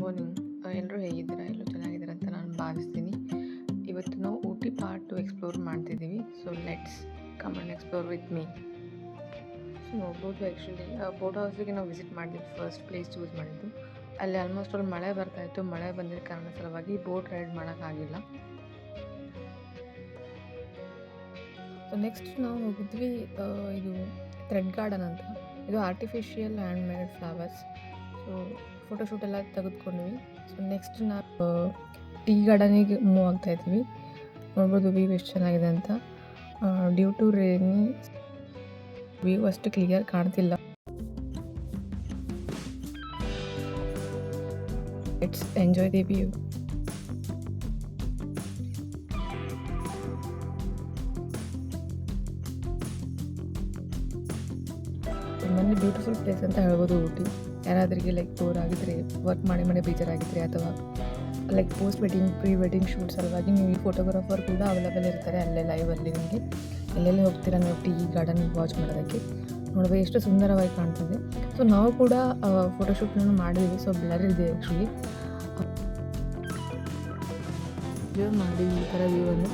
Morning. ಎಲ್ಲರೂ ಹೇಗಿದ್ದೀರಾ? ಎಲ್ಲರೂ ಚೆನ್ನಾಗಿದ್ದೀರಾ ಅಂತ ನಾನು ಭಾವಿಸ್ತೀನಿ. ಇವತ್ತು ನಾವು ಊಟಿ ಪಾರ್ಟ್ 2 ಎಕ್ಸ್ಪ್ಲೋರ್ ಮಾಡ್ತಿದ್ದೀವಿ. So let's come and explore with me. So ನೋಡ್ಬೋದು, ಆ್ಯಕ್ಚುಲಿ ಬೋಟ್ ಹೌಸಿಗೆ ನಾವು ವಿಸಿಟ್ ಮಾಡಿದ್ವಿ. ಫಸ್ಟ್ ಪ್ಲೇಸ್ ಚೂಸ್ ಮಾಡಿದ್ದು ಅಲ್ಲಿ ಆಲ್ಮೋಸ್ಟ್ ಅಲ್ಲಿ ಮಳೆ ಬರ್ತಾಯಿತ್ತು. ಮಳೆ ಬಂದಿರೋ ಕಾರಣ ಸಲುವಾಗಿ ಬೋಟ್ ರೈಡ್ ಮಾಡೋಕ್ಕಾಗಿಲ್ಲ. ಸೊ ನೆಕ್ಸ್ಟ್ ನಾವು ಹೋಗಿದ್ವಿ, ಇದು ಥ್ರೆಡ್ ಗಾರ್ಡನ್ ಅಂತ. ಇದು artificial hand made flowers. So photoshoot ಎಲ್ಲ ತೆಗೆದುಕೊಂಡ್ವಿ. ಸೊ ನೆಕ್ಸ್ಟ್ ನಾವು ಟೀ ಗಾರ್ಡನಿಗೆ ಮೂವ್ ಆಗ್ತಾ ಇದ್ದೀವಿ. ನೋಡ್ಬೋದು ವ್ಯೂ ಎಷ್ಟು ಚೆನ್ನಾಗಿದೆ ಅಂತ. ಡ್ಯೂ ಟು ರೇನಿ ವ್ಯೂ ಅಷ್ಟು ಕ್ಲಿಯರ್ ಕಾಣ್ತಿಲ್ಲ. Let's enjoy the view. ತುಂಬಾ ಬ್ಯೂಟಿಫುಲ್ ಪ್ಲೇಸ್ ಅಂತ ಹೇಳ್ಬೋದು ಊಟಿ. ಯಾರಾದ್ರಿಗೆ ಲೈಕ್ ಬೋರ್ ಆಗಿದ್ರೆ, ವರ್ಕ್ ಮಾಡಿ ಬೇಜಾರಾಗಿದ್ರೆ, ಅಥವಾ like post wedding, pre wedding shoot ಸಲುವಾಗಿ ನೀವು ಈ ಫೋಟೋಗ್ರಾಫರ್ ಕೂಡ ಅವೈಲೇಬಲ್ ಇರ್ತಾರೆ ಅಲ್ಲೇ ಲೈವಲ್ಲಿ. ನಿಮಗೆ ಎಲ್ಲೆಲ್ಲಿ ಹೋಗ್ತೀರಾ ನೀವು ಟೀ ಗಾರ್ಡನ್ ವಾಚ್ ಮಾಡೋದಕ್ಕೆ. ನೋಡುವ ಎಷ್ಟು ಸುಂದರವಾಗಿ ಕಾಣ್ತಿದೆ. ಸೊ ನಾವು ಕೂಡ ಫೋಟೋಶೂಟ್ನ ಮಾಡಿದ್ವಿ. ಸೊ ಬ್ಲರ್ ಇದೆ ಆ್ಯಕ್ಚುಲಿ. ವ್ಯೂ ಮಾಡಿ ಈ ಥರ ವ್ಯೂ ಅನ್ನು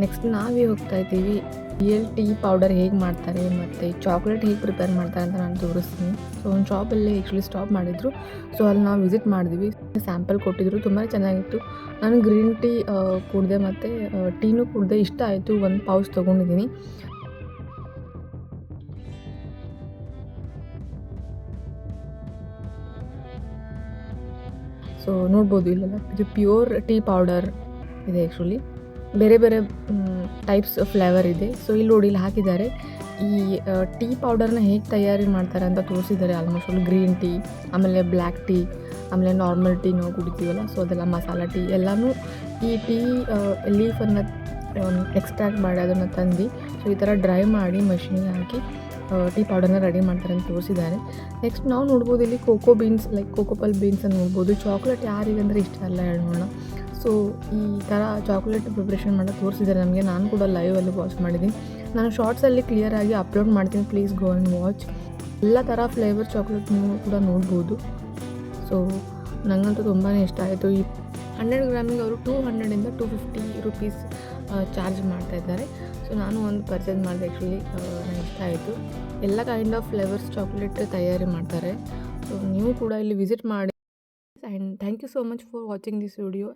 ನೆಕ್ಸ್ಟ್ ನಾವೇ ಹೋಗ್ತಾ ಇದ್ದೀವಿ. ರಿಯಲ್ ಟೀ ಪೌಡರ್ ಹೇಗೆ ಮಾಡ್ತಾರೆ ಮತ್ತು ಚಾಕ್ಲೇಟ್ ಹೇಗೆ ಪ್ರಿಪೇರ್ ಮಾಡ್ತಾರೆ ಅಂತ ನಾನು ತೋರಿಸ್ತೀನಿ. ಸೊ ಒಂದು ಶಾಪಲ್ಲಿ ಆ್ಯಕ್ಚುಲಿ ಸ್ಟಾಪ್ ಮಾಡಿದರು. ಸೊ ಅಲ್ಲಿ ನಾವು ವಿಸಿಟ್ ಮಾಡಿದ್ವಿ. ಸ್ಯಾಂಪಲ್ ಕೊಟ್ಟಿದ್ರು, ತುಂಬಾ ಚೆನ್ನಾಗಿತ್ತು. ನಾನು ಗ್ರೀನ್ ಟೀ ಕುಡಿದೆ ಮತ್ತು ಟೀನೂ ಕುಡಿದೆ. ಇಷ್ಟ ಆಯಿತು. ಒಂದು ಪೌಚ್ ತೊಗೊಂಡಿದ್ದೀನಿ. ಸೊ ನೋಡ್ಬೋದು ಇಲ್ಲೆಲ್ಲ ಇದು ಪ್ಯೂರ್ ಟೀ ಪೌಡರ್ ಇದೆ. ಆ್ಯಕ್ಚುಲಿ ಬೇರೆ ಬೇರೆ ಟೈಪ್ಸ್ ಫ್ಲೇವರ್ ಇದೆ. ಸೊ ಇಲ್ಲಿ ನೋಡಿ, ಇಲ್ಲಿ ಹಾಕಿದ್ದಾರೆ ಈ ಟೀ ಪೌಡರ್ನ ಹೇಗೆ ತಯಾರಿ ಮಾಡ್ತಾರೆ ಅಂತ ತೋರಿಸಿದ್ದಾರೆ. ಆಲ್ಮೋಸ್ಟ್ ಅಲ್ಲಿ ಗ್ರೀನ್ ಟೀ, ಆಮೇಲೆ ಬ್ಲ್ಯಾಕ್ ಟೀ, ಆಮೇಲೆ ನಾರ್ಮಲ್ ಟೀ ನಾವು ಕುಡಿತೀವಲ್ಲ, ಸೊ ಅದೆಲ್ಲ ಮಸಾಲ ಟೀ ಎಲ್ಲನೂ ಈ ಟೀ ಲೀಫನ್ನು ಎಕ್ಸ್ಟ್ರಾಕ್ಟ್ ಮಾಡಿ ಅದನ್ನು ತಂದು ಸೊ ಈ ಥರ ಡ್ರೈ ಮಾಡಿ ಮಷೀನಿಗೆ ಹಾಕಿ ಟೀ ಪೌಡರ್ನ ರೆಡಿ ಮಾಡ್ತಾರೆ ಅಂತ ತೋರಿಸಿದ್ದಾರೆ. ನೆಕ್ಸ್ಟ್ ನಾವು ನೋಡ್ಬೋದು ಇಲ್ಲಿ ಕೋಕೋ ಬೀನ್ಸ್, ಲೈಕ್ ಕೋಕೋಪಲ್ ಬೀನ್ಸ್ ಅಂತ ನೋಡ್ಬೋದು. ಚಾಕ್ಲೇಟ್ ಯಾರಿಗಂದರೆ ಇಷ್ಟ ಅಲ್ಲ ಹೇಳೋಣ. ಸೊ ಈ ಥರ ಚಾಕ್ಲೇಟ್ ಪ್ರಿಪ್ರೇಷನ್ ಮಾಡೋದು ತೋರಿಸಿದ್ದಾರೆ ನಮಗೆ. ನಾನು ಕೂಡ ಲೈವಲ್ಲಿ ವಾಚ್ ಮಾಡಿದ್ದೀನಿ. ನಾನು ಶಾರ್ಟ್ಸಲ್ಲಿ ಕ್ಲಿಯರಾಗಿ ಅಪ್ಲೋಡ್ ಮಾಡ್ತೀನಿ, ಪ್ಲೀಸ್ ಗೋ ಆ್ಯಂಡ್ ವಾಚ್. ಎಲ್ಲ ಥರ ಫ್ಲೇವರ್ ಚಾಕ್ಲೇಟ್ ನೀವು ಕೂಡ ನೋಡ್ಬೋದು. ಸೊ ನನಗಂತೂ ತುಂಬಾ ಇಷ್ಟ ಆಯಿತು. ಈ 100 ಗ್ರಾಮಿಗೆ ಅವರು 200ಇಂದ 250 ರುಪೀಸ್ ಚಾರ್ಜ್ ಮಾಡ್ತಾಯಿದ್ದಾರೆ. ಸೊ ನಾನು ಒಂದು ಪರ್ಚೇಸ್ ಮಾಡಿದೆ. ಆ್ಯಕ್ಚುಲಿ ನನಗೆ ಇಷ್ಟ ಆಯಿತು. ಎಲ್ಲ ಕೈಂಡ್ ಆಫ್ ಫ್ಲೇವರ್ಸ್ ಚಾಕ್ಲೇಟ್ ತಯಾರಿ ಮಾಡ್ತಾರೆ. ಸೊ ನೀವು ಕೂಡ ಇಲ್ಲಿ ವಿಸಿಟ್ ಮಾಡಿ. And thank you so much for watching this video.